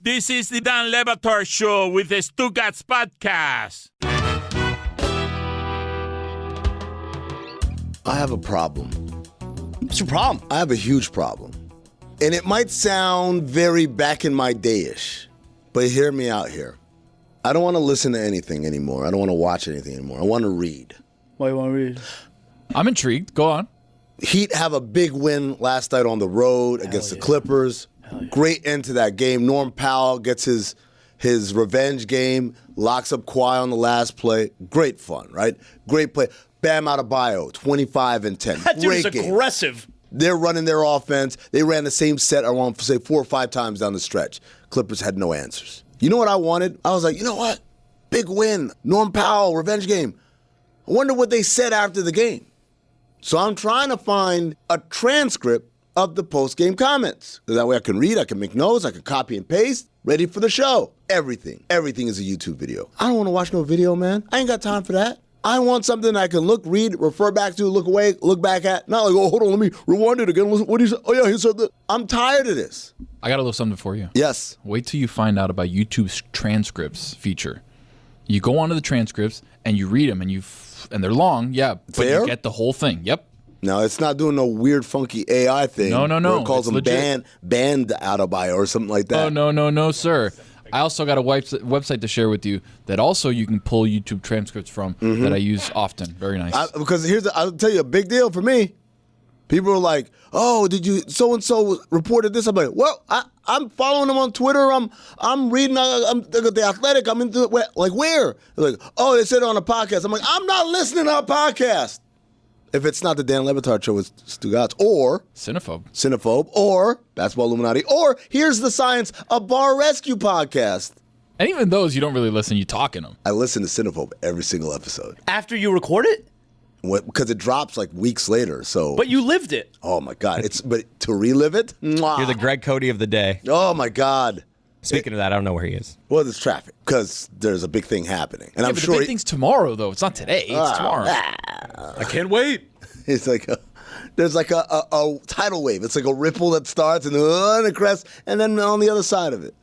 This is the Dan Batard Show with the Stugotz podcast. I have a problem. What's your problem? I have a huge problem. And it might sound very back in my day-ish, but hear me out here. I don't want to listen to anything anymore. I don't want to watch anything anymore. I want to read. Why you want to read? I'm intrigued. Go on. Heat have a big win last night on the road against the Clippers. Great end to that game. Norm Powell gets his revenge game, locks up Kawhi on the last play. Great fun, right? Great play. Bam Adebayo, 25 and 10. That dude is Great game. aggressive. They're running their offense. They ran the same set, I want to say 4 or 5 times down the stretch. Clippers had no answers. You know what I wanted? I was like, you know what? Big win. Norm Powell, revenge game. I wonder what they said after the game. So I'm trying to find a transcript of the post-game comments. That way I can read, I can make notes, I can copy and paste, ready for the show. Everything is a YouTube video. I don't want to watch no video, man. I ain't got time for that. I want something I can look, read, refer back to, look away, look back at. Not like, oh, hold on, let me rewind it again. What did he say? Oh, yeah, he said that. I'm tired of this. I got a little something for you. Yes. Wait till you find out about YouTube's transcripts feature. You go onto the transcripts and you read them, and they're long, yeah, but Fair? you get the whole thing. Yep. Now, it's not doing no weird, funky AI thing. No. Where it calls It's them legit. banned Adebayo or something like that. Oh, no, sir. I also got a website to share with you that also you can pull YouTube transcripts from that I use often. Very nice. Because I'll tell you a big deal for me. People are like, oh, did you so-and-so reported this? I'm like, well, I'm following them on Twitter. I'm reading I'm The Athletic. I'm into it. Like, where? They're like, oh, they said it on a podcast. I'm like, I'm not listening to a podcast. If it's not the Dan Batard Show, it's Stugotz or Cinephobe or Basketball Illuminati or Here's the Science, a Bar Rescue podcast. And even those, you don't really listen. You talk in them. I listen to Cinephobe every single episode. After you record it? Because it drops like weeks later. So, But you lived it. oh my God, but to relive it, mwah. You're the Greg Cote of the day. Oh my God. Speaking of that, I don't know where he is. Well, there's traffic because there's a big thing happening, and Yeah, I'm but sure the big thing's tomorrow, though. It's not today. It's tomorrow. I can't wait. it's like there's like a tidal wave. It's like a ripple that starts and a crest, and then on the other side of it.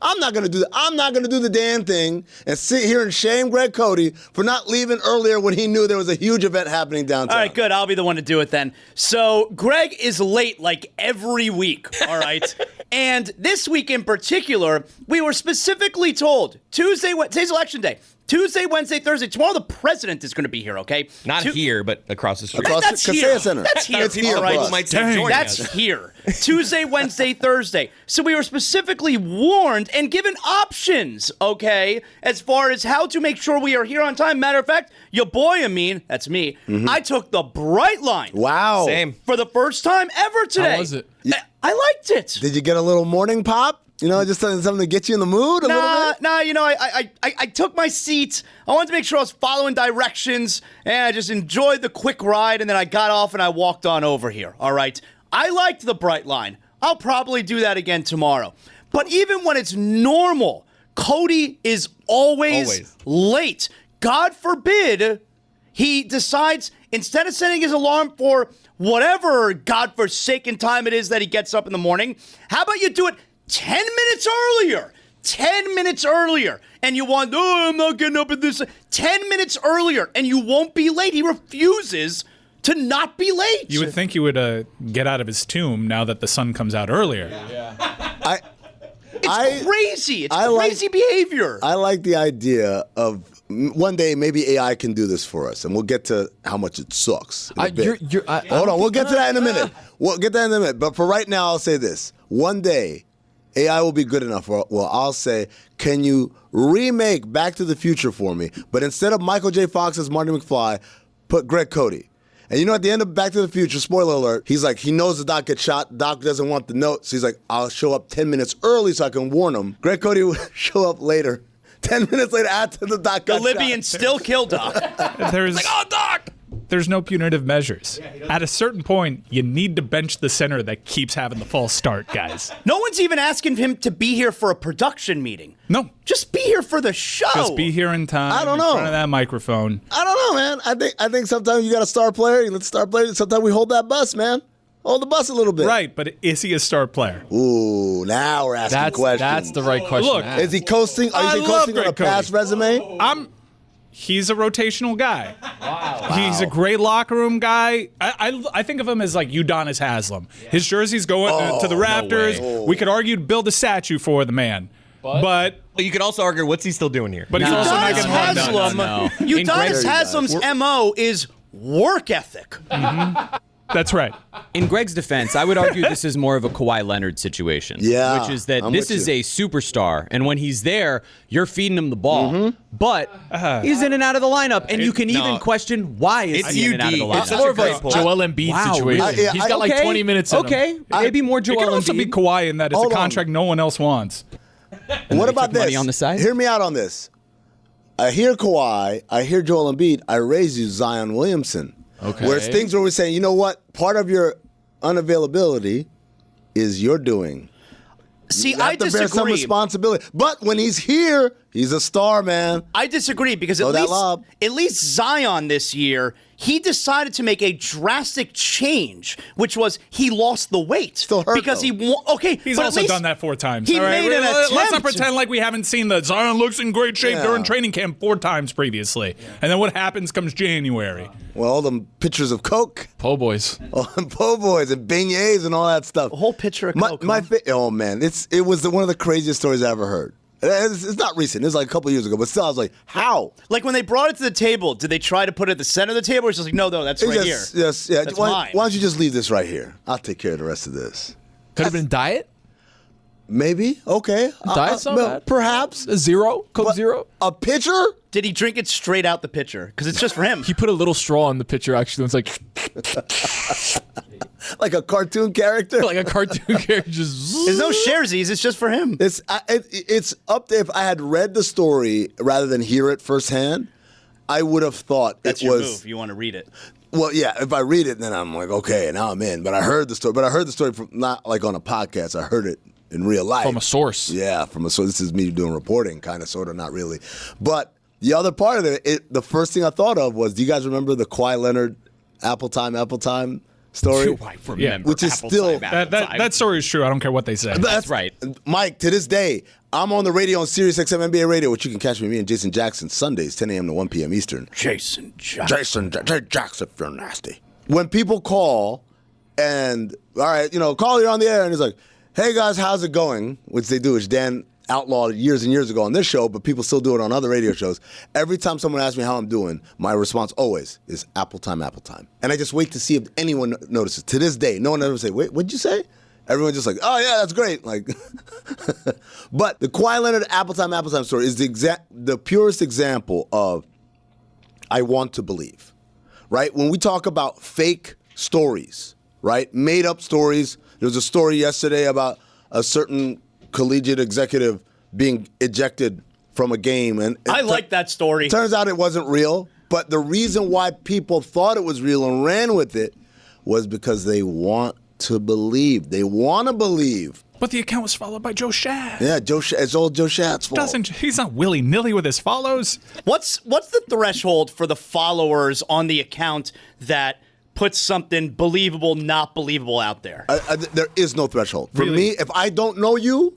I'm not gonna do that. I'm not gonna do the Dan thing and sit here and shame Greg Cote for not leaving earlier when he knew there was a huge event happening downtown. All right, good. I'll be the one to do it then. So Greg is late like every week, all right? And this week in particular, we were specifically told today's election day. Tuesday, Wednesday, Thursday. Tomorrow the president is going to be here, okay? Not here, but across the street. Across That's the here. Kaseya Center. That's here. It's here, All right. bro. Might join That's us. here. Tuesday, Wednesday, Thursday. So we were specifically warned and given options, okay, as far as how to make sure we are here on time. Matter of fact, your boy Amin, that's me, I took the bright line. Wow. Same. For the first time ever today. How was it? I liked it. Did you get a little morning pop? You know, just something to get you in the mood a little bit? Nah, you know, I took my seat. I wanted to make sure I was following directions, and I just enjoyed the quick ride, and then I got off and I walked on over here, all right? I liked the bright line. I'll probably do that again tomorrow. But even when it's normal, Cote is always late. God forbid he decides, instead of setting his alarm for whatever godforsaken time it is that he gets up in the morning, how about you do it 10 minutes earlier? 10 minutes earlier. And you want, oh, I'm not getting up at this. 10 minutes earlier, and you won't be late. He refuses to not be late. You would think he would get out of his tomb now that the sun comes out earlier. It's crazy. It's crazy behavior. I like the idea of one day maybe AI can do this for us, and we'll get to how much it sucks. Hold Hold on, we'll get to that in a minute. We'll get to that in a minute. But for right now, I'll say this. One day, AI will be good enough. Well, I'll say, can you remake Back to the Future for me? But instead of Michael J. Fox as Marty McFly, put Greg Cote. And you know, at the end of Back to the Future, spoiler alert, he's like, he knows the Doc gets shot. Doc doesn't want the note. So he's like, I'll show up 10 minutes early so I can warn him. Greg Cote will show up later. 10 minutes later after the Doc got The Libyans shot. still kill Doc. There's Oh, Doc! there's no punitive measures. At a certain point, you need to bench the center that keeps having the false start, guys. No one's even asking him to be here for a production meeting. No. Just be here for the show. Just be here in time. I don't know. In front of that microphone. I don't know, man. I think sometimes you got a star player. You let the star player. Sometimes we hold that bus, man. Hold the bus a little bit. Right, but is he a star player? Ooh, now we're asking questions. That's the right question. Look, to ask. Is he coasting? Are you I love coasting on Greg a past Cote. resume? He's a rotational guy. Wow. He's a great locker room guy. I think of him as like Udonis Haslem. His jersey's going to the Raptors. We could argue to build a statue for the man. But Well, you could also argue, what's he still doing here? he's also not Udonis getting home done. Haslam. Udonis Haslam's MO is work ethic. That's right. In Greg's defense, I would argue this is more of a Kawhi Leonard situation. Yeah, Which is that I'm this with is you. a superstar, and when he's there, you're feeding him the ball. But he's in and out of the lineup, and you can even question why is It's he in and out of the UD. lineup. It's such a great point. Joel Embiid Wow, situation. really? He's got like 20 minutes in him. Okay, maybe more It Joel can also Embiid. be Kawhi in that it's a Hold on. contract no one else wants. What about took money this? on the side? Hear me out on this. I hear Kawhi. I hear Joel Embiid. I raise you Zion Williamson. Okay. Whereas things where we're saying, you know what? Part of your unavailability is your doing. See, You I have to bear some disagree. responsibility. But when he's here, he's a star, man. I disagree because Throw that lob. at least Zion this year, he decided to make a drastic change, which was he lost the weight. Still hurt, because though. okay. He's but at also least done that 4 times. He All right, made an let's not attempt. pretend like we haven't seen the Zion looks in great shape Yeah. during training camp 4 times previously. And then what happens comes January. Well, all them pictures of Coke, Po' boys. po' boys, and beignets and all that stuff. A whole picture of Coke. Oh man, it was one of the craziest stories I ever heard. It's not recent. It was like a couple years ago, but still, I was like, how? Like when they brought it to the table, did they try to put it at the center of the table? Or it's just like, no, that's right here. Yes, yeah. That's why mine. don't you just leave this right here? I'll take care of the rest of this. Could have been diet. Maybe. Okay. Diet's not bad. Perhaps. A zero. Coke But zero. A pitcher? Did he drink it straight out the pitcher? Because it's just for him. He put a little straw in the pitcher. Actually, it's like Like a cartoon character? like a cartoon character. Just There's no sharesies. It's just for him. It's up there. If I had read the story rather than hear it firsthand, I would have thought That's it your was. move. You want to read it. Well, yeah. If I read it, then I'm like, okay, now I'm in. But I heard the story. But I heard the story from not like on a podcast. I heard it in real life from a source. Yeah, from a source. This is me doing reporting, kind of, sort of, not really. But the other part of it, the first thing I thought of was, do you guys remember the Kawhi Leonard Apple Time story? I remember Which is Apple still- time. That story is true. I don't care what they say. That's right. Mike, to this day, I'm on the radio on Sirius XM NBA Radio, which you can catch me and Jason Jackson Sundays, 10 a.m. to 1 p.m. Eastern. Jason Jackson. Jackson, if you're nasty. When people call and, all right, call, you're on the air, and it's like, hey guys, how's it going? Which they do, which Dan outlawed years and years ago on this show, but people still do it on other radio shows. Every time someone asks me how I'm doing, my response always is Apple time. And I just wait to see if anyone notices. To this day, no one ever say, wait, what'd you say? Everyone's just like, oh yeah, that's great. Like, but the Kawhi Leonard Apple time story is the purest example of I want to believe, right? When we talk about fake stories, right? Made up stories. There was a story yesterday about a certain collegiate executive being ejected from a game. And I like that story. Turns out it wasn't real. But the reason why people thought it was real and ran with it was because they want to believe. They want to believe. But the account was followed by Joe Shad. Yeah, it's all Joe Shat's fault. He's not willy-nilly with his follows. What's the threshold for the followers on the account that puts something believable, not believable out there? There is no threshold. For Really? me, if I don't know you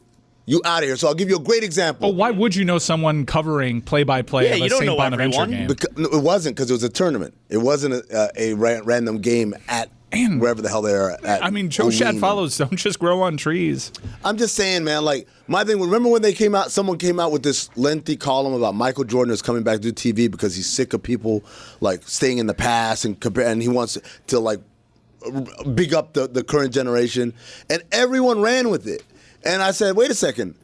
out of here. So I'll give you a great example. But why would you know someone covering play-by-play Yeah, of you a don't St. know Bonaventure everyone. game? No, it wasn't, because it was a tournament. It wasn't a random game at And- wherever the hell they are at. I mean, Joe Shad Olean. follows don't just grow on trees. I'm just saying, man, like, my thing, remember when someone came out with this lengthy column about Michael Jordan is coming back to do TV because he's sick of people, like, staying in the past and he wants to, like, big up the current generation. And everyone ran with it. And I said, wait a second.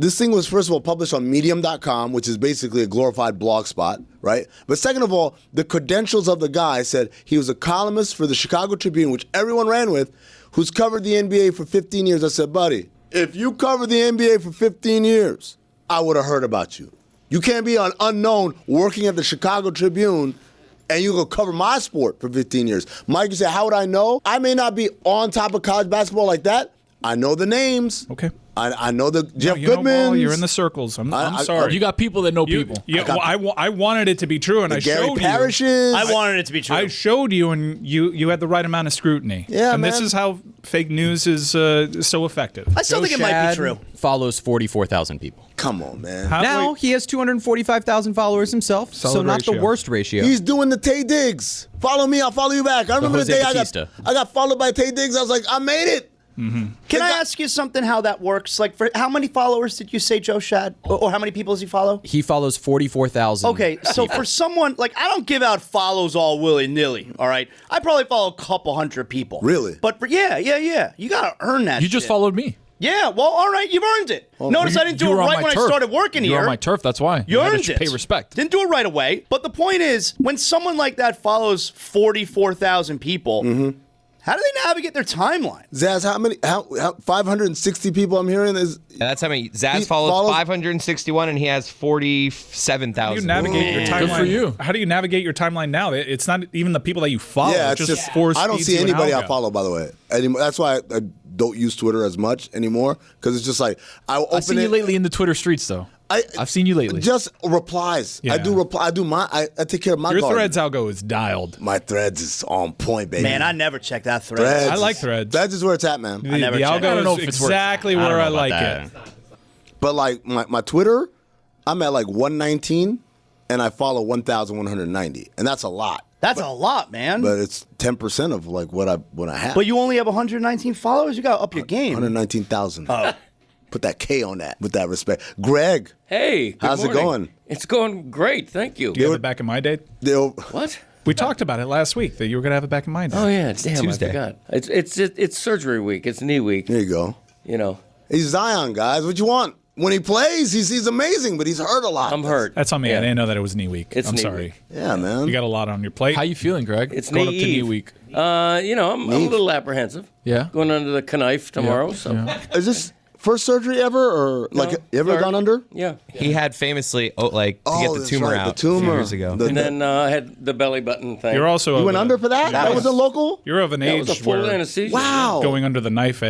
This thing was, first of all, published on Medium.com, which is basically a glorified blog spot, right? But second of all, the credentials of the guy said he was a columnist for the Chicago Tribune, which everyone ran with, who's covered the NBA for 15 years. I said, buddy, if you covered the NBA for 15 years, I would have heard about you. You can't be an unknown working at the Chicago Tribune and you go cover my sport for 15 years. Mike, you say, how would I know? I may not be on top of college basketball like that. I know the names. Okay. I know the Jeff You know, Goodman. Paul, you're in the circles. I'm sorry. You got people that know people. Yeah, well, I wanted it to be true, and I Gary showed Parishes. I wanted it to be true. I showed you, and you had the right amount of scrutiny. Yeah, and this man. is how fake news is so effective. I still think it might be true. Follows 44,000 people. Come on, man. Now he has 245,000 followers himself, so Solid not the ratio. worst ratio. He's doing the Tay Diggs. Follow me, I'll follow you back. I remember the Jose day Batista. I got followed by Tay Diggs. I was like, I made it. Can I ask you something? How that works? Like, for how many followers did you say Joe Shad, or how many people does he follow? He follows 44,000. Okay, so for someone like I don't give out follows all willy nilly. All right, I probably follow a couple hundred people. Really? But yeah, you gotta earn that. You just shit. followed me. Yeah, well, all right, you've earned it. Notice I didn't do it You were on right my when turf. I started working You here. were on my turf, that's why. You had earned to it. pay respect. Didn't do it right away. But the point is, when someone like that follows 44,000 people, how do they navigate their timeline? Zaz, how 560 people I'm hearing is. Yeah, that's how many. Zaz He follows follows- 561, and he has How do 47,000. you navigate your timeline? Good for you. How do you navigate your timeline now? It's not even the people that you follow. Yeah, it it's just force I don't feeds see you an anybody I algo. follow, by the way. Anymore. That's why I don't use Twitter as much anymore, because it's just like I open I've seen you lately in the Twitter streets, though. I've seen you lately. Just replies. I Yeah. do reply. I take care of my Your garden. Threads algo is dialed. My Threads is on point, baby. Man, I never check that thread. Threads I like is- Threads. Threads is where it's at, man. The never checked. algo I don't know is if it's worth it. exactly where I like it. But like my Twitter, I'm at like 119, and I follow 1,190, and that's a lot. That's a lot, man. But it's 10% of like what I have. But you only have 119 followers. You got to up your game. 119,000. Oh. Put that K on that with that respect. Greg, Hey, good how's it morning. going? It's going great, thank you. Do you have it back in my day? What? We talked about it last week that you were going to have it back in my day. Oh yeah, damn, Tuesday. I forgot. It's surgery week. It's knee week. There you go. You know, He's Zion, guys. What you want? When he plays, he's amazing, but he's hurt a lot. I'm hurt. That's on me. Yeah. I didn't know that it was knee week. It's I'm knee sorry. week. Yeah, man. You got a lot on your plate. How you feeling, Greg? It's going knee up to knee eve. week. You know, I'm a little apprehensive. Yeah. Going under the knife tomorrow. So Is this first surgery ever, or like you ever third. gone under? yeah. He had famously to get the that's tumor right, out the tumor. a few years ago. The- And then I had the belly button thing. You're also you went under for that? That was a local? You're of an that was a age full where anesthesia. Wow. going under the knife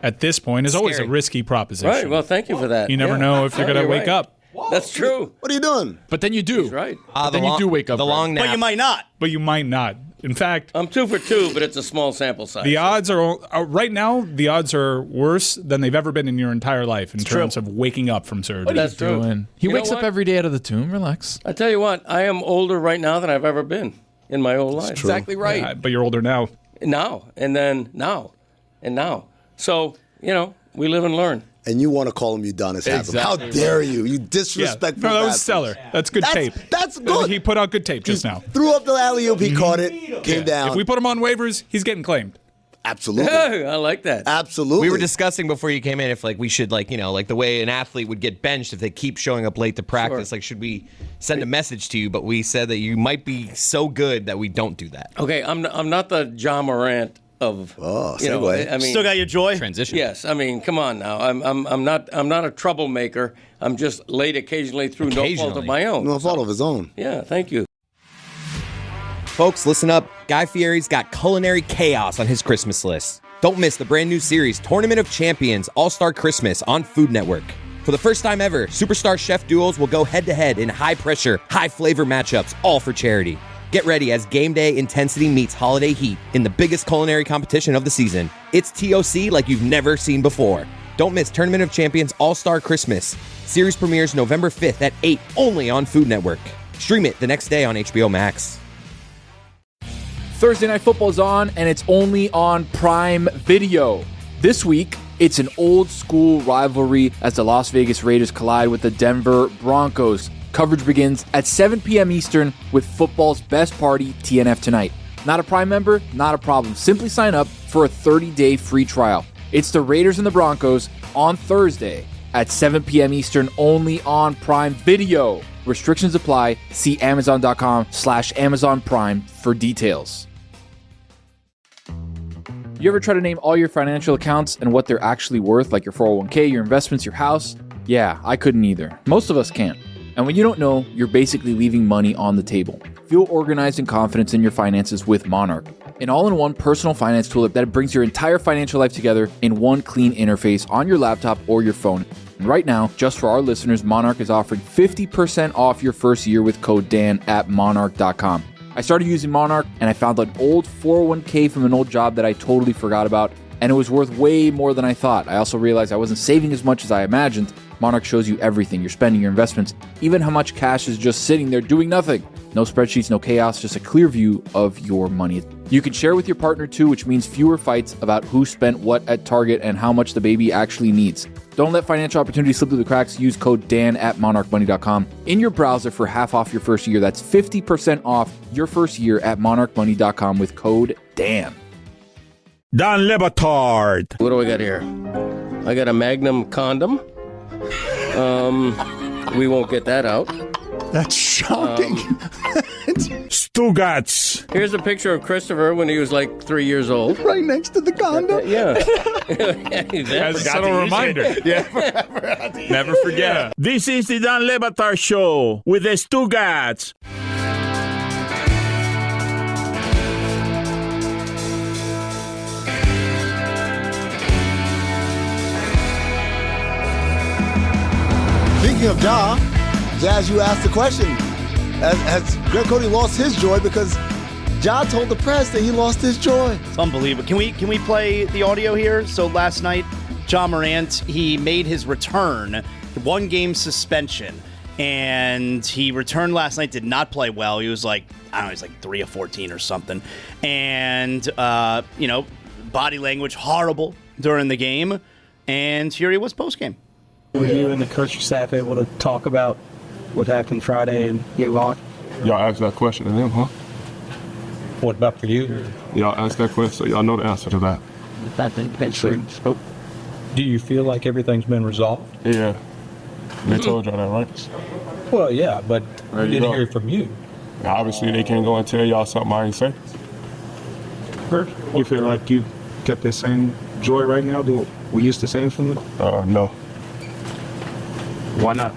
at this point is always a Scary. risky proposition. Right. Well, thank you for that. You never Yeah. know if you're No, going to wake right. up, That's true. What are you doing? But then you do. He's right. But then you do wake up. The Greg. long nap. But you might not. but you might not. In fact, I'm 2 for 2, but it's a small sample size. the odds are right now. The odds are worse than they've ever been in your entire life in terms of waking up from surgery. That's true. Doing. He You know wakes up what? every day out of the tomb. Relax. I tell you what, I am older right now than I've ever been in my whole life. Exactly right. But you're older now. Now and then now and now. So, you know, we live and learn. And you want to call him Udonis Haslem. Exactly How dare you? You Yeah, disrespectful no, that was bastard. stellar. That's good tape. That's good. He put out good tape just now. Threw up the alley-oop, he caught it, came down. If we put him on waivers, he's getting claimed. Absolutely. I like that. Absolutely. We were discussing before you came in if we should the way an athlete would get benched if they keep showing up late to practice. Sure. Should we send a message to you? But we said that you might be so good that we don't do that. Okay, I'm not the Ja Morant of you know, segue. I mean, Still got your joy? Transition. yes, I mean, come on now. I'm not a troublemaker. I'm just late occasionally through no fault of my own. No fault of his own. Yeah, thank you. Folks, listen up. Guy Fieri's got culinary chaos on his Christmas list. Don't miss the brand new series, Tournament of Champions All-Star Christmas on Food Network. For the first time ever, superstar chef duos will go head-to-head in high-pressure, high-flavor matchups, all for charity. Get ready as game day intensity meets holiday heat in the biggest culinary competition of the season. It's TOC like you've never seen before. Don't miss Tournament of Champions All-Star Christmas. Series premieres November 5th at 8 only on Food Network. Stream it the next day on HBO Max. Thursday Night Football's on, and it's only on Prime Video. This week, it's an old-school rivalry as the Las Vegas Raiders collide with the Denver Broncos. Coverage begins at 7 p.m. Eastern with football's best party, TNF Tonight. Not a Prime member? Not a problem. Simply sign up for a 30-day free trial. It's the Raiders and the Broncos on Thursday at 7 p.m. Eastern, only on Prime Video. Restrictions apply. See Amazon.com/Amazon Prime for details. You ever try to name all your financial accounts and what they're actually worth, like your 401k, your investments, your house? Yeah, I couldn't either. Most of us can't. And when you don't know, you're basically leaving money on the table. Feel organized and confident in your finances with Monarch. an all-in-one personal finance tool that brings your entire financial life together in one clean interface on your laptop or your phone. And right now, just for our listeners, Monarch is offering 50% off your first year with code Dan at monarch.com. I started using Monarch and I found an old 401k from an old job that I totally forgot about, and it was worth way more than I thought. I also realized I wasn't saving as much as I imagined. Monarch shows you everything, your spending, your investments, even how much cash is just sitting there doing nothing. No spreadsheets, no chaos, just a clear view of your money. You can share with your partner too, which means fewer fights about who spent what at Target and how much the baby actually needs. Don't let financial opportunities slip through the cracks. Use code Dan at monarchmoney.com in your browser for half off your first year. That's 50% off your first year at monarchmoney.com with code Dan. Dan Batard. What do I got here? I got a Magnum condom. We won't get that out. That's shocking. Stugotz. Here's a picture of Christopher when he was like 3 years old. Right next to the condom. Yeah. As a subtle reminder. Never forget. This is the Dan Batard Show with the Stugotz. Speaking of Ja, Jazz, you asked the question. Has Greg Cote lost his joy because Ja told the press that he lost his joy? It's unbelievable. Can we play the audio here? So last night, Ja Morant, he made his return, 1 game suspension, and he returned last night, did not play well. He was like, I don't know, he's like 3 of 14 or something. And, body language horrible during the game. And here he was post-game. Were you and the coaching staff able to talk about what happened Friday and get lost? Y'all asked that question to them, huh? What about for you? Y'all asked that question, so y'all know the answer to that. Do you feel like everything's been resolved? Yeah. They told y'all that, right? Well, yeah, but There we you didn't go. hear it from you. Obviously, they can't go and tell y'all something I ain't say. You feel like you kept the same joy right now that we used to say from it? No. Why not?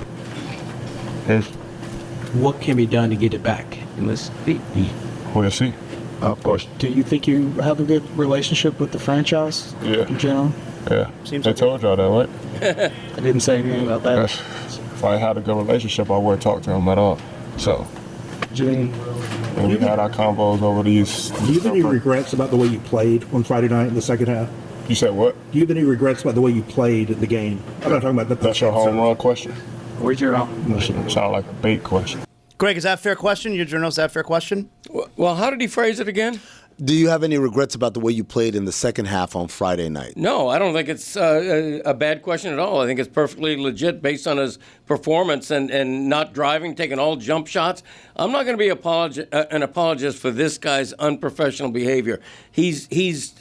What can be done to get it back in this? We'll see. Of course. Do you think you have a good relationship with the franchise? Yeah. In general? Yeah. Seems They like told y'all that, right? I didn't say anything about that. If I had a good relationship, I wouldn't talk to them at all. So, Jimmy, and we had our combos over these. Do you have any regrets about the way you played on Friday night in the second half? You said what? Do you have any regrets about the way you played the game? I'm not talking about that. That's your home run question? where's your Sound like a bait question. Greg, is that a fair question? Your journalist, is that a fair question? Well, how did he phrase it again? Do you have any regrets about the way you played in the second half on Friday night? No, I don't think it's a bad question at all. I think it's perfectly legit based on his performance and not driving, taking all jump shots. I'm not going to be an apologist for this guy's unprofessional behavior. He's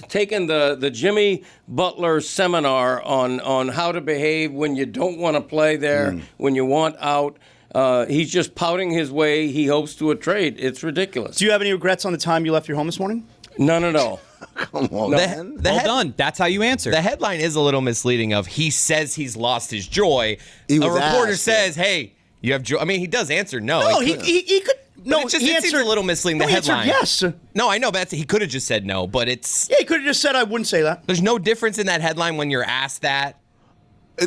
taken the Jimmy Butler seminar on how to behave when you don't want to play there, when you want out. He's just pouting his way. He hopes to a trade. It's ridiculous. Do you have any regrets on the time you left your home this morning? None at all. Come on, No. man. Well done. That's how you answer. The headline is a little misleading of he says he's lost his joy. He A was reporter asked, says, hey, you have joy. I mean, he does answer no. No, could- he could. No, But it he seems answered a little misleading, the no, he answered headline. yes. No, I know, but he could have just said no, but it's Yeah, he could have just said I wouldn't say that. there's no difference in that headline when you're asked that.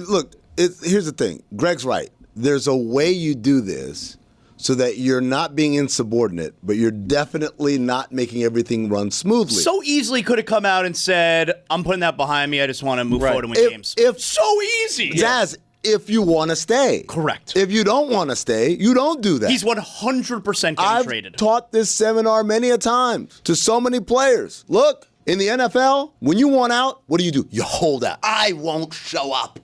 Look, here's the thing. Greg's right. There's a way you do this so that you're not being insubordinate, but you're definitely not making everything run smoothly. So easily could have come out and said, I'm putting that behind me. I just want to move forward and win games. So easy. Jazz, if you want to stay. Correct. If you don't want to stay, you don't do that. He's 100% getting I've traded. taught this seminar many a time to so many players. Look, in the NFL, when you want out, what do? You hold out. I won't show up.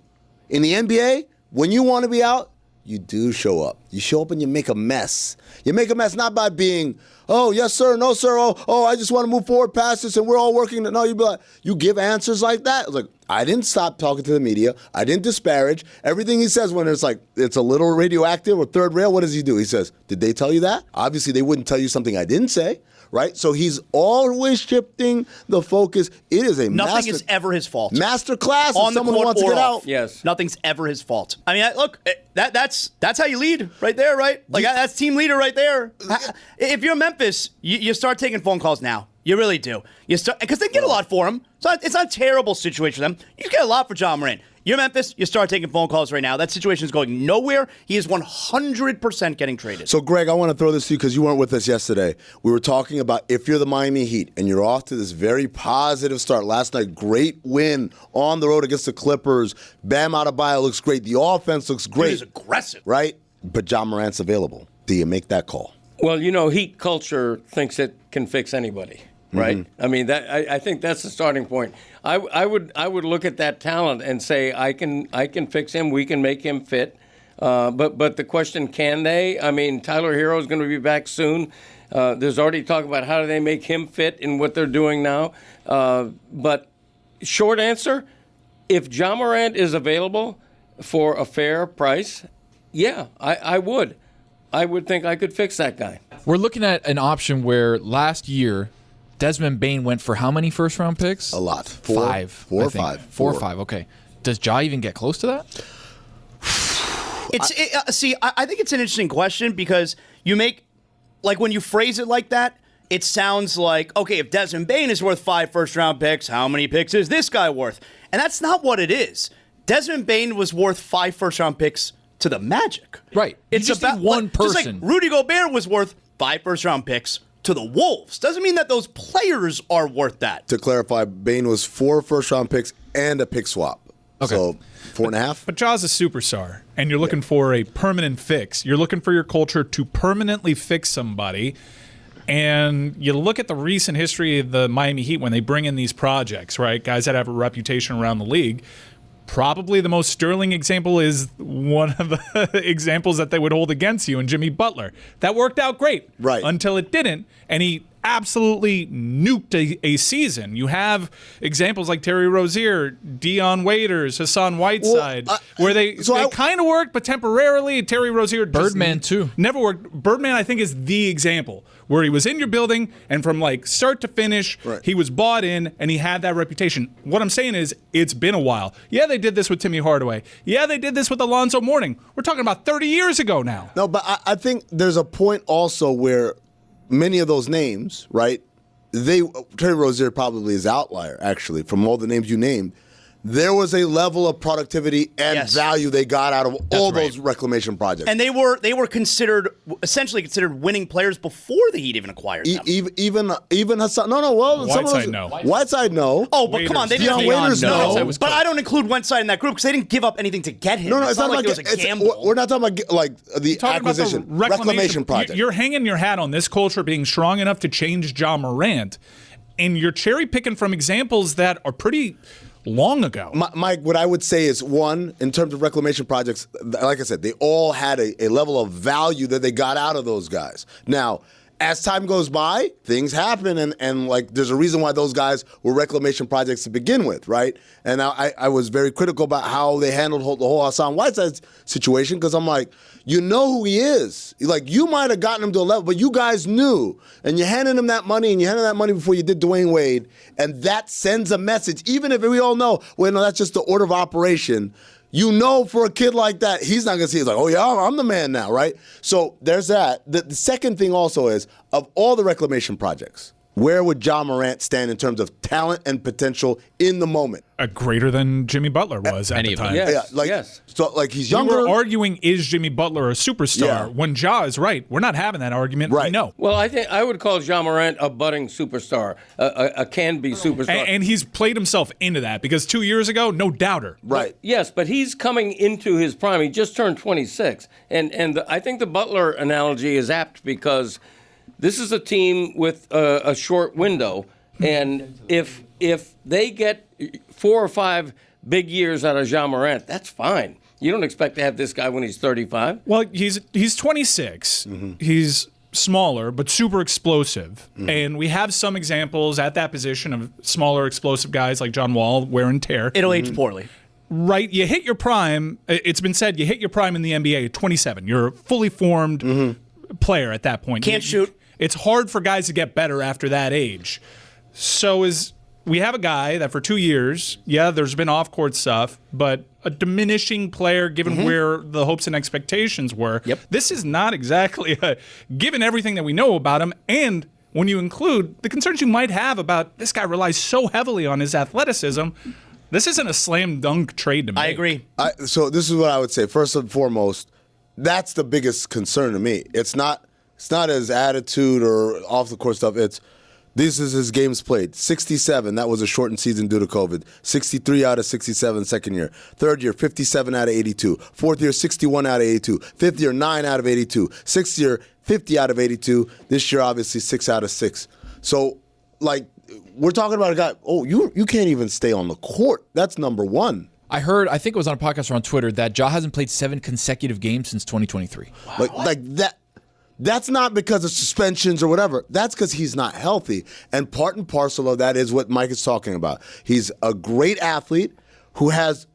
In the NBA, when you want to be out, you do show up. You show up and you make a mess. You make a mess not by being, oh, yes, sir, no, sir, oh, I just want to move forward past this and we're all working. No, you be like, you give answers like that. It's like, I didn't stop talking to the media. I didn't disparage. Everything he says when it's like, it's a little radioactive or third rail, what does he do? He says, did they tell you that? Obviously, they wouldn't tell you something I didn't say. Right? So he's always shifting the focus. It is a Nothing is ever his fault. Master class On if the someone court wants to or get off. out. Yes. Nothing's ever his fault. I mean, look, that's how you lead right there, right? Like, that's team leader right there. If you're Memphis, you start taking phone calls now. You really do. You start because they get a lot for him. So it's not a terrible situation for them. You get a lot for Ja Morant. You're Memphis. You start taking phone calls right now. That situation is going nowhere. He is 100% getting traded. So, Greg, I want to throw this to you because you weren't with us yesterday. We were talking about if you're the Miami Heat and you're off to this very positive start. Last night, great win on the road against the Clippers. Bam Adebayo looks great. The offense looks great. He's aggressive. Right? But Ja Morant's available. Do you make that call? Well, Heat culture thinks it can fix anybody. Right, I mean that. I think that's the starting point. I would look at that talent and say I can fix him. We can make him fit. But the question, can they? I mean, Tyler Hero is going to be back soon. There's already talk about how do they make him fit in what they're doing now. But short answer, if Ja Morant is available for a fair price, yeah, I would. I would think I could fix that guy. We're looking at an option where last year Desmond Bane went for how many first-round picks? A lot. Four or five. Four or five, okay. Does Ja even get close to that? I think it's an interesting question because you make, like when you phrase it like that, it sounds like, okay, if Desmond Bane is worth 5 first-round picks, how many picks is this guy worth? And that's not what it is. Desmond Bane was worth 5 first-round picks to the Magic. Right. It's just about one person. Just like Rudy Gobert was worth 5 first-round picks to the Wolves. Doesn't mean that those players are worth that. To clarify, Bane was 4 first-round picks and a pick swap. Okay. So 4.5. But Ja's a superstar, and you're looking for a permanent fix. You're looking for your culture to permanently fix somebody. And you look at the recent history of the Miami Heat when they bring in these projects, right? Guys that have a reputation around the league. Probably the most sterling example is one of the examples that they would hold against you in Jimmy Butler. That worked out great. Right. Until it didn't, and he absolutely nuked a season. You have examples like Terry Rozier, Dion Waiters, Hassan Whiteside, where they kind of worked, but temporarily. Terry Rozier Birdman, too. Never worked. Birdman, I think, is the example where he was in your building, and from like start to finish, he was bought in, and he had that reputation. What I'm saying is, it's been a while. Yeah, they did this with Timmy Hardaway. Yeah, they did this with Alonzo Mourning. We're talking about 30 years ago now. No, but I think there's a point also where many of those names, right? Terry Rozier probably is outlier, actually, from all the names you named. There was a level of productivity and value they got out of all those reclamation projects. And they were essentially considered winning players before the Heat even acquired them. Even Hassan. Whiteside, no. Oh, but come on, they didn't. Waiters, no. But I don't include Whiteside in that group because they didn't give up anything to get him. No, it's not like it was a gamble. We're not talking about like the acquisition, reclamation project. You're hanging your hat on this culture being strong enough to change Ja Morant, and you're cherry picking from examples that are pretty long ago. Mike, what I would say is, one, in terms of reclamation projects, like I said, they all had a level of value that they got out of those guys. Now, as time goes by, things happen, and like there's a reason why those guys were reclamation projects to begin with, right? And I was very critical about how they handled the whole Hassan Whiteside situation because I'm like, you know who he is. Like, you might have gotten him to a level, but you guys knew. And you handed him that money, and you handed that money before you did Dwayne Wade, and that sends a message. Even if we all know, well, no, that's just the order of operation. You know, for a kid like that, he's not going to see it. It's like, oh, yeah, I'm the man now, right? So there's that. The second thing also is, of all the reclamation projects, where would Ja Morant stand in terms of talent and potential in the moment? Greater than Jimmy Butler was at the time. Yes. So, like, he's younger. We were arguing, is Jimmy Butler a superstar? Yeah. When Ja is right. We're not having that argument. Right. We know. Well, I think I would call Ja Morant a budding superstar, a can-be superstar. And he's played himself into that because 2 years ago, no doubter. Right. Yes, but he's coming into his prime. He just turned 26. And I think the Butler analogy is apt because this is a team with a short window. And if they get 4 or 5 big years out of Ja Morant, that's fine. You don't expect to have this guy when he's 35. Well, he's 26. Mm-hmm. He's smaller, but super explosive. Mm-hmm. And we have some examples at that position of smaller, explosive guys like John Wall, wear and tear. It'll age poorly. Right. You hit your prime. It's been said you hit your prime in the NBA at 27. You're a fully formed player at that point. Can't shoot. It's hard for guys to get better after that age. So we have a guy that for 2 years, there's been off-court stuff, but a diminishing player given where the hopes and expectations were. Yep. This is not exactly, given everything that we know about him, and when you include the concerns you might have about this guy relies so heavily on his athleticism, this isn't a slam dunk trade to make. I agree. So this is what I would say. First and foremost, that's the biggest concern to me. It's not his attitude or off the court stuff. This is his games played. 67, that was a shortened season due to COVID. 63 out of 67 second year. Third year, 57 out of 82. Fourth year, 61 out of 82. Fifth year, 9 out of 82. Sixth year, 50 out of 82. This year, obviously, 6 out of 6. So, we're talking about a guy, you can't even stay on the court. That's number one. I think it was on a podcast or on Twitter, that Ja hasn't played 7 consecutive games since 2023. Like that. That's not because of suspensions or whatever. That's because he's not healthy. And part and parcel of that is what Mike is talking about. He's a great athlete who has,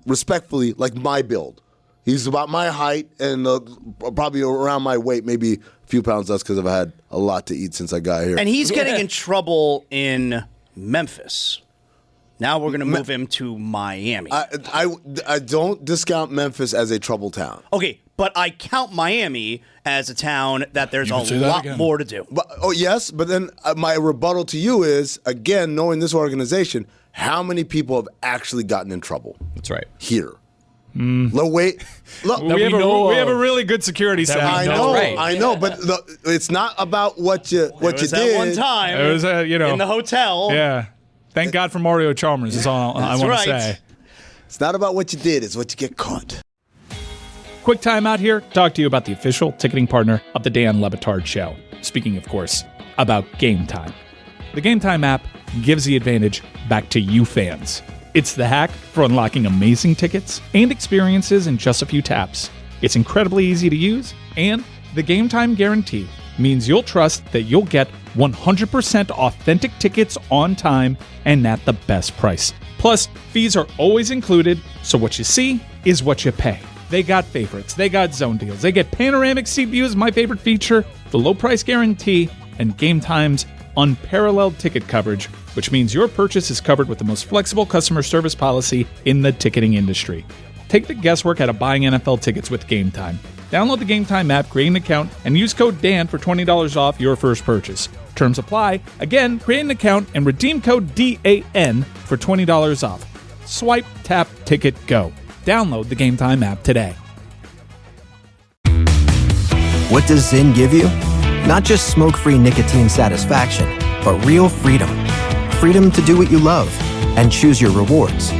respectfully, my build. He's about my height and probably around my weight, maybe a few pounds less because I've had a lot to eat since I got here. And he's getting in trouble in Memphis. Now we're going to move him to Miami. I don't discount Memphis as a troubled town. Okay, but I count Miami as a town that there's a lot more to do. Yes, but then my rebuttal to you is, again, knowing this organization, how many people have actually gotten in trouble? That's right. Here. Look, we have a really good security staff. I know, but it's not about what you did. That one time it was, in the hotel. Yeah. Thank God for Mario Chalmers is all I want to say. It's not about what you did, it's what you get caught. Quick time out here to talk to you about the official ticketing partner of the Dan Le Batard Show. Speaking, of course, about Game Time. The Game Time app gives the advantage back to you fans. It's the hack for unlocking amazing tickets and experiences in just a few taps. It's incredibly easy to use, and the Game Time guarantee means you'll trust that you'll get 100% authentic tickets on time and at the best price. Plus, fees are always included, so what you see is what you pay. They got favorites, they got zone deals, they get panoramic seat views, my favorite feature, the low price guarantee, and Game Time's unparalleled ticket coverage, which means your purchase is covered with the most flexible customer service policy in the ticketing industry. Take the guesswork out of buying NFL tickets with Game Time. Download the Game Time app, create an account, and use code DAN for $20 off your first purchase. Terms apply. Again, create an account and redeem code DAN for $20 off. Swipe, tap, ticket, go. Download the Game Time app today. What does Zyn give you? Not just smoke-free nicotine satisfaction, but real freedom. Freedom to do what you love and choose your rewards.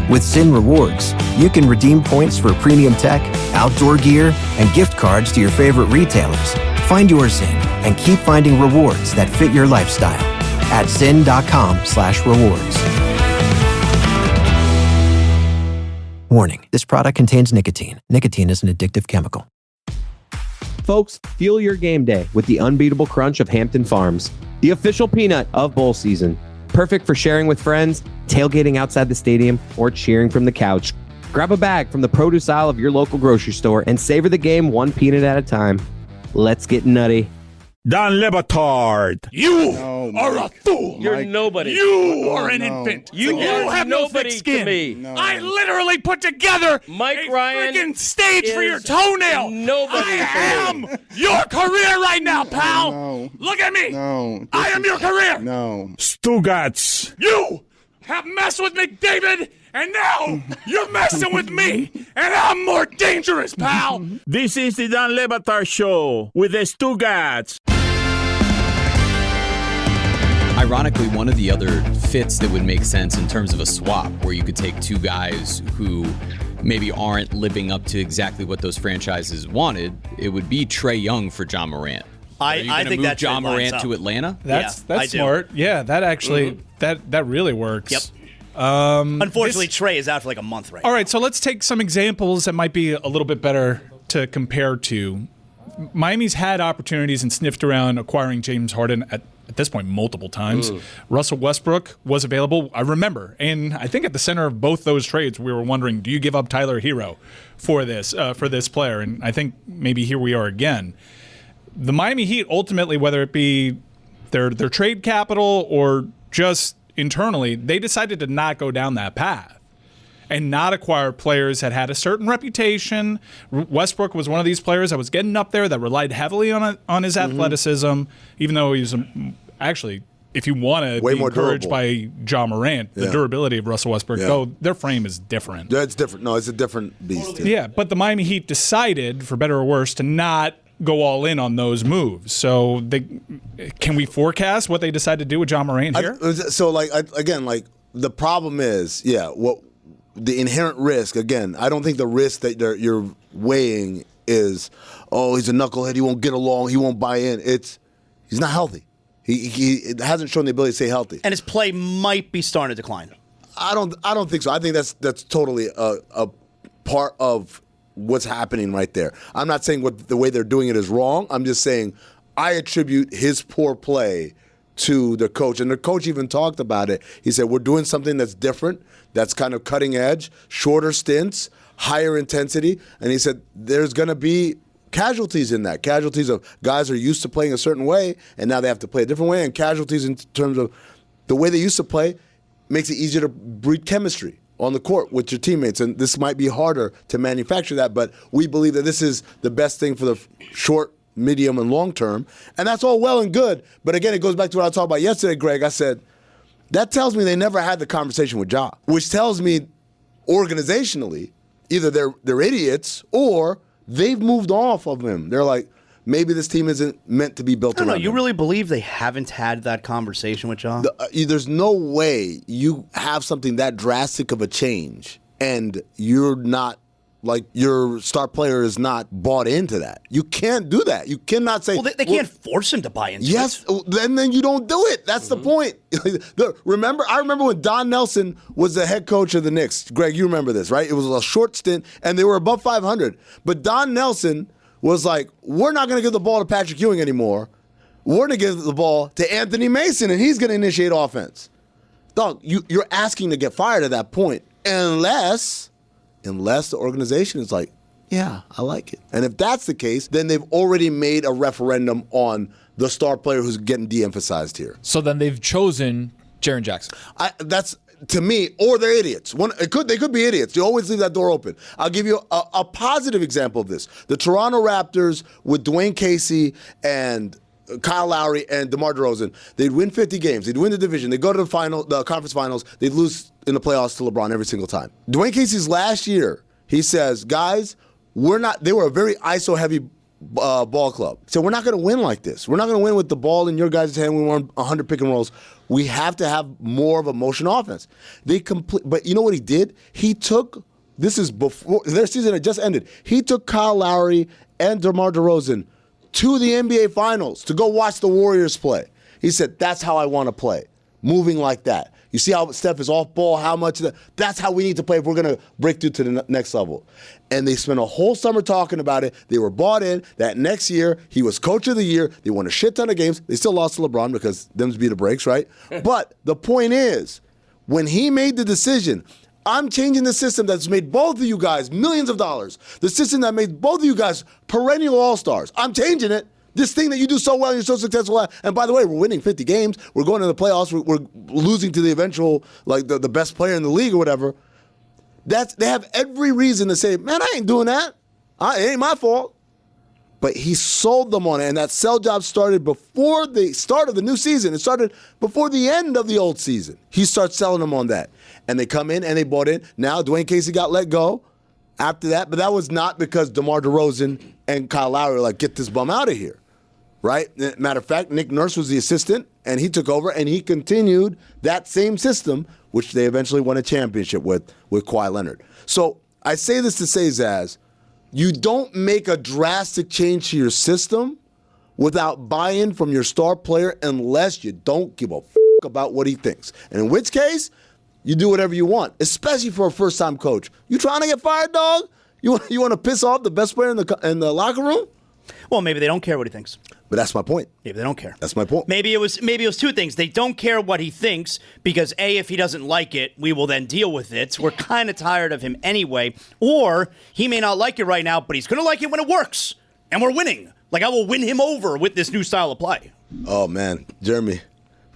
With Zyn Rewards, you can redeem points for premium tech, outdoor gear, and gift cards to your favorite retailers. Find your Zyn and keep finding rewards that fit your lifestyle at zyn.com/rewards. Warning, this product contains nicotine. Nicotine is an addictive chemical. Folks, fuel your game day with the unbeatable crunch of Hampton Farms, the official peanut of bowl season. Perfect for sharing with friends, tailgating outside the stadium, or cheering from the couch. Grab a bag from the produce aisle of your local grocery store and savor the game one peanut at a time. Let's get nutty. Dan Le Batard. You are a fool. You're nobody. You are an infant. You have no thick nobody skin. to me. I literally put together Mike a Ryan freaking stage for your toenail. nobody I to me. am your career right now, pal. No. Look at me. No. I am your career. No. Stugotz. You have messed with McDavid, and now you're messing with me, and I'm more dangerous, pal. This is the Dan Le Batard Show with the Stugotz. Ironically, one of the other fits that would make sense in terms of a swap, where you could take two guys who maybe aren't living up to exactly what those franchises wanted, it would be Trae Young for Ja Morant. I think that Ja Morant to Atlanta. That's smart. Yeah, that actually that really works. Yep. Unfortunately, Trae is out for like a month right now. All right, so let's take some examples that might be a little bit better to compare to. Miami's had opportunities and sniffed around acquiring James Harden at this point multiple times. Russell Westbrook was available, I remember, and I think at the center of both those trades we were wondering, do you give up Tyler Hero for this player? And I think maybe here we are again. The Miami Heat ultimately, whether it be their trade capital or just internally, they decided to not go down that path. and not acquire players that had a certain reputation. Westbrook was one of these players that was getting up there that relied heavily on his athleticism, even though he was actually, if you want to be encouraged by Ja Morant, the durability of Russell Westbrook, though their frame is different. Yeah, it's different. No, it's a different beast. Yeah, but the Miami Heat decided, for better or worse, to not go all in on those moves. So can we forecast what they decide to do with Ja Morant here? The problem is, what the inherent risk, again, I don't think the risk that you're weighing is, he's a knucklehead, he won't get along, he won't buy in. He's not healthy. He hasn't shown the ability to stay healthy. And his play might be starting to decline. I don't think so. I think that's totally a part of what's happening right there. I'm not saying the way they're doing it is wrong. I'm just saying I attribute his poor play to the coach. And the coach even talked about it. He said, we're doing something that's different, that's kind of cutting edge, shorter stints, higher intensity. And he said, there's going to be casualties in that. Casualties of guys who are used to playing a certain way, and now they have to play a different way. And casualties in terms of the way they used to play makes it easier to breed chemistry on the court with your teammates. And this might be harder to manufacture that, but we believe that this is the best thing for the short, medium, and long term. And that's all well and good. But again, it goes back to what I talked about yesterday, Greg. I said, that tells me they never had the conversation with Ja, which tells me organizationally, either they're idiots or they've moved off of him. They're like, maybe this team isn't meant to be built around him. You really believe they haven't had that conversation with Ja? There's no way you have something that drastic of a change and you're not, like, your star player is not bought into that. You can't do that. You cannot say... Well, they can't force him to buy into it. Yes, then you don't do it. That's the point. I remember when Don Nelson was the head coach of the Knicks. Greg, you remember this, right? It was a short stint, and they were above 500. But Don Nelson was like, we're not going to give the ball to Patrick Ewing anymore. We're going to give the ball to Anthony Mason, and he's going to initiate offense. Dog, you're asking to get fired at that point, unless the organization is like, yeah, I like it. And if that's the case, then they've already made a referendum on the star player who's getting de-emphasized here. So then they've chosen Jaren Jackson. That's... To me, or they're idiots. They could be idiots. You always leave that door open. I'll give you a positive example of this. The Toronto Raptors with Dwayne Casey and Kyle Lowry and DeMar DeRozan, they'd win 50 games. They'd win the division. They'd go to the conference finals. They'd lose in the playoffs to LeBron every single time. Dwayne Casey's last year, he says, guys, they were a very ISO-heavy ball club. So we're not going to win like this. We're not going to win with the ball in your guys' hand. We won 100 pick and rolls. We have to have more of a motion offense. But you know what he did? This is before their season had just ended. He took Kyle Lowry and DeMar DeRozan to the NBA Finals to go watch the Warriors play. He said, that's how I want to play, moving like that. You see how Steph is off ball, how much that's how we need to play if we're going to break through to the next level. And they spent a whole summer talking about it. They were bought in. That next year, he was coach of the year. They won a shit ton of games. They still lost to LeBron because them's be the breaks, right? But the point is, when he made the decision, I'm changing the system that's made both of you guys millions of dollars. The system that made both of you guys perennial all-stars. I'm changing it. This thing that you do so well and you're so successful at, and by the way, we're winning 50 games, we're going to the playoffs, we're losing to the eventual, like the best player in the league or whatever. They have every reason to say, man, I ain't doing that. It ain't my fault. But he sold them on it, and that sell job started before the start of the new season. It started before the end of the old season. He starts selling them on that. And they come in and they bought in. Now Dwayne Casey got let go after that, but that was not because DeMar DeRozan and Kyle Lowry were like, get this bum out of here. Right? Matter of fact, Nick Nurse was the assistant, and he took over, and he continued that same system, which they eventually won a championship with Kawhi Leonard. So I say this to say, Zaz, you don't make a drastic change to your system without buy-in from your star player unless you don't give a about what he thinks. And in which case, you do whatever you want, especially for a first-time coach. You trying to get fired, dog? You want to piss off the best player in the locker room? Well, maybe they don't care what he thinks. But that's my point. Maybe they don't care. That's my point. Maybe it was two things. They don't care what he thinks because, A, if he doesn't like it, we will then deal with it. We're kind of tired of him anyway. Or he may not like it right now, but he's going to like it when it works. And we're winning. Like, I will win him over with this new style of play. Oh, man. Jeremy,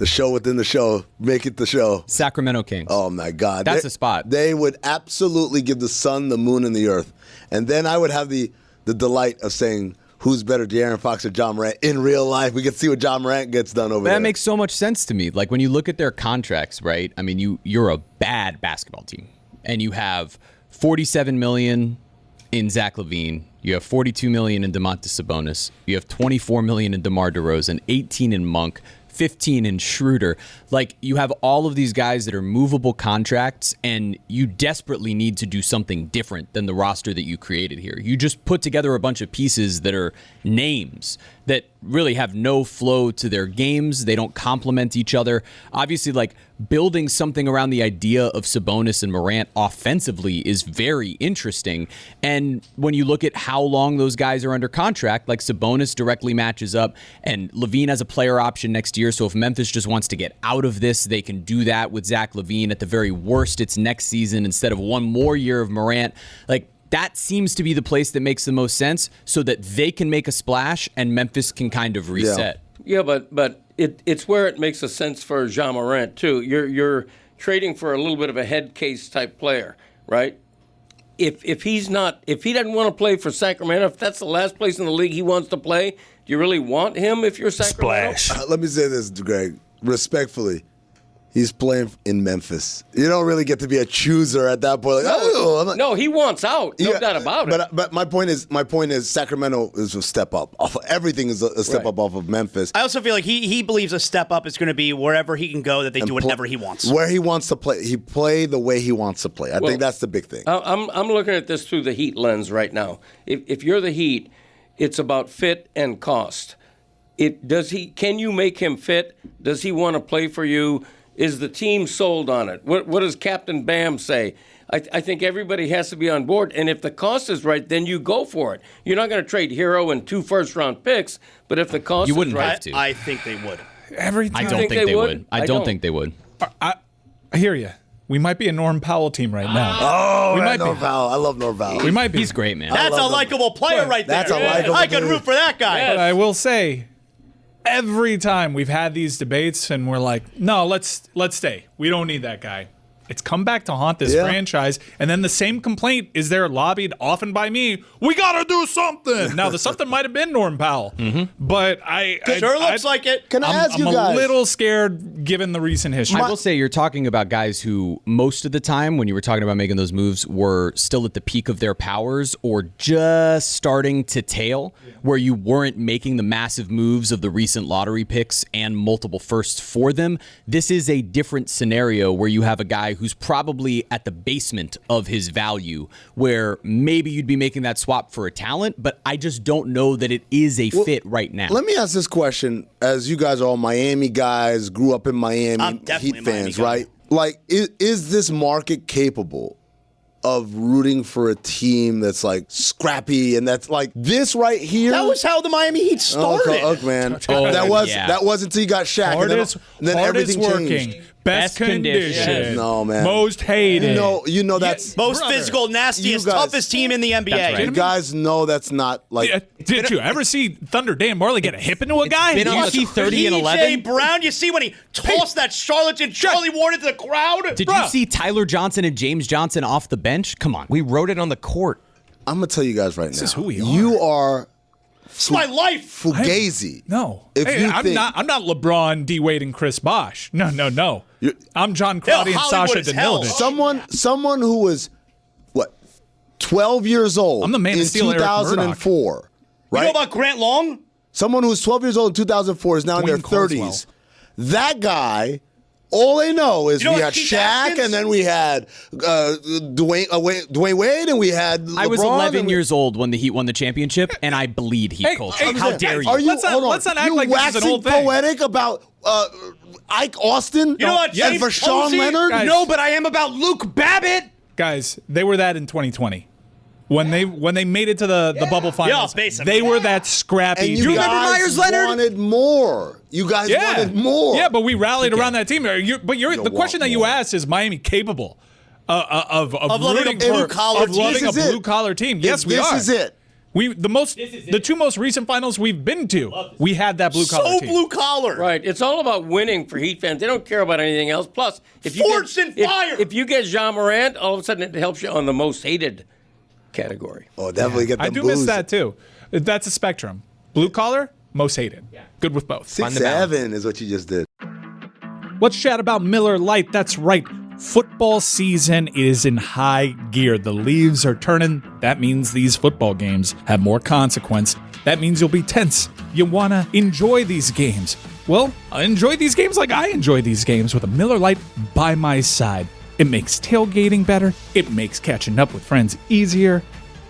The show within the show. Make it the show. Sacramento Kings. Oh, my God. That's a spot. They would absolutely give the sun, the moon, and the earth. And then I would have the delight of saying, who's better, De'Aaron Fox or Ja Morant? In real life, we can see what Ja Morant gets done over there. That makes so much sense to me. Like, when you look at their contracts, right? I mean, you're a bad basketball team. And you have $47 million in Zach LaVine. You have $42 million in Domantas Sabonis. You have $24 million in DeMar DeRozan, 18 in Monk, 15 in Schroeder. Like, you have all of these guys that are movable contracts, and you desperately need to do something different than the roster that you created here. You just put together a bunch of pieces that are names that really have no flow to their games. They don't complement each other. Obviously, like, building something around the idea of Sabonis and Morant offensively is very interesting. And when you look at how long those guys are under contract, like Sabonis directly matches up, and LaVine has a player option next year. So if Memphis just wants to get out of this, they can do that with Zach LaVine. At the very worst, it's next season instead of one more year of Morant. Like, that seems to be the place that makes the most sense so that they can make a splash and Memphis can kind of reset. Yeah, but it's where it makes a sense for Ja Morant, too. You're trading for a little bit of a head case type player, right? If he doesn't want to play for Sacramento, if that's the last place in the league he wants to play, do you really want him if you're Sacramento? Splash. Let me say this, Greg, respectfully. He's playing in Memphis. You don't really get to be a chooser at that point. Like, no, he wants out. No doubt about it. But my point is Sacramento is a step up. Everything is a step up off of Memphis. I also feel like he believes a step up is going to be wherever he can go, that they do whatever he wants. Where he wants to play. He play the way he wants to play. I think that's the big thing. I'm looking at this through the Heat lens right now. If you're the Heat, it's about fit and cost. Can you make him fit? Does he want to play for you? Is the team sold on it? What does Captain Bam say? I think everybody has to be on board, and if the cost is right, then you go for it. You're not going to trade Hero and 2 first-round picks, but if the cost you wouldn't is right, have to. I think they would. Every time. I don't think they would. I don't think they would. I hear you. We might be a Norm Powell team right now. Oh, we might Norm Powell. I love Norm Powell. We might be. He's great, man. That's a likable player right there. That's a likable I could root for that guy. But I will say, every time we've had these debates and we're like, no, let's stay. We don't need that guy. It's come back to haunt this franchise. And then the same complaint is there lobbied often by me. We got to do something. Now, the something might have been Norm Powell. But Sure looks like it. Can I ask you guys? I'm a little scared given the recent history. I will say you're talking about guys who most of the time when you were talking about making those moves were still at the peak of their powers or just starting to tail, where you weren't making the massive moves of the recent lottery picks and multiple firsts for them. This is a different scenario where you have a guy who's probably at the basement of his value, where maybe you'd be making that swap for a talent, but I just don't know that it is a fit right now. Let me ask this question, as you guys are all Miami guys, grew up in Miami, I'm definitely Heat a Miami fans, guy. right? Like, is this market capable of rooting for a team that's like scrappy and that's like this right here? That was how the Miami Heat started. Oh, man. that was until you got Shaq. Hardest, and then hardest everything working. changed. Best condition. No, man. Most hated. You know that's Most physical, nastiest, you guys- toughest team in the NBA. That's right. you guys know that's not like Did you ever see Thunder Dan Marley get a hip into a guy? been on You the see 30 and PJ 11. Brown, you see when he tossed that charlatan Charlie Ward into the crowd? Did you see Tyler Johnson and James Johnson off the bench? Come on. We wrote it on the court. I'm gonna tell you guys right now. This is who we are. You are It's my life. Fugazi. No. If Hey, you I'm think- not LeBron, D Wade, and Chris Bosh. No. I'm John Crotty and Hollywood Sasha is hell. Danildic. Someone who was 12 years old. I'm the man to in steal Eric 2004. Right? You know about Grant Long? Someone who was 12 years old in 2004 is now in their Dwayne Carswell. 30s. That guy, all they know is You know we what, had Keith Shaq, Atkins? and then we had Dwayne Wade, and we had LeBron. I was 11 and years old when the Heat won the championship, and I bleed Heat culture. How dare you? Are you? Let's not- hold on. let's not act you like this is an waxing old thing. poetic about Ike Austin? You know what, And James Rashawn Posey? Leonard? Guys. No, but I am about Luke Babbitt. Guys, they were that in 2020. When they made it to the bubble finals, basically. they were that scrappy. And you guys wanted more. You guys wanted more. Yeah, but we rallied around that team. The question that you more. asked is Miami capable of loving rooting a for blue-collar of loving team. a This is it. blue collar team? Yes, we are. This is it. The two most recent finals we've been to, we had that blue collar team. blue collar. Right. It's all about winning for Heat fans. They don't care about anything else. Plus, if you get Ja Morant, all of a sudden it helps you on the most hated category. Oh, definitely get them I do blues. miss that too. That's a spectrum. Blue collar, most hated. Good with both. 6'7" is what you just did. Let's chat about Miller Lite. That's right. Football season is in high gear. The leaves are turning. That means these football games have more consequence. That means you'll be tense. You want to enjoy these games. Well, enjoy these games like I enjoy these games with a Miller Lite by my side. It makes tailgating better. It makes catching up with friends easier.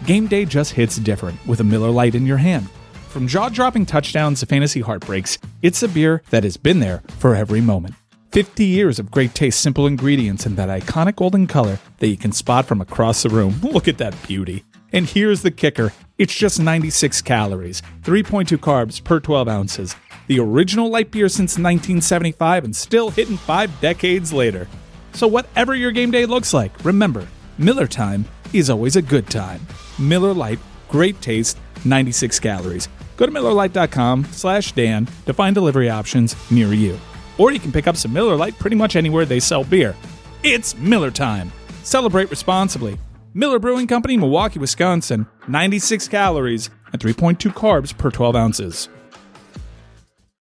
Game day just hits different with a Miller Lite in your hand. From jaw-dropping touchdowns to fantasy heartbreaks, it's a beer that has been there for every moment. 50 years of great taste, simple ingredients, and that iconic golden color that you can spot from across the room. Look at that beauty. And here's the kicker. It's just 96 calories, 3.2 carbs per 12 ounces. The original light beer since 1975 and still hitting 5 decades later. So whatever your game day looks like, remember, Miller time is always a good time. Miller Lite, great taste, 96 calories. Go to MillerLite.com/Dan to find delivery options near you. Or you can pick up some Miller Lite pretty much anywhere they sell beer. It's Miller time. Celebrate responsibly. Miller Brewing Company, Milwaukee, Wisconsin. 96 calories and 3.2 carbs per 12 ounces.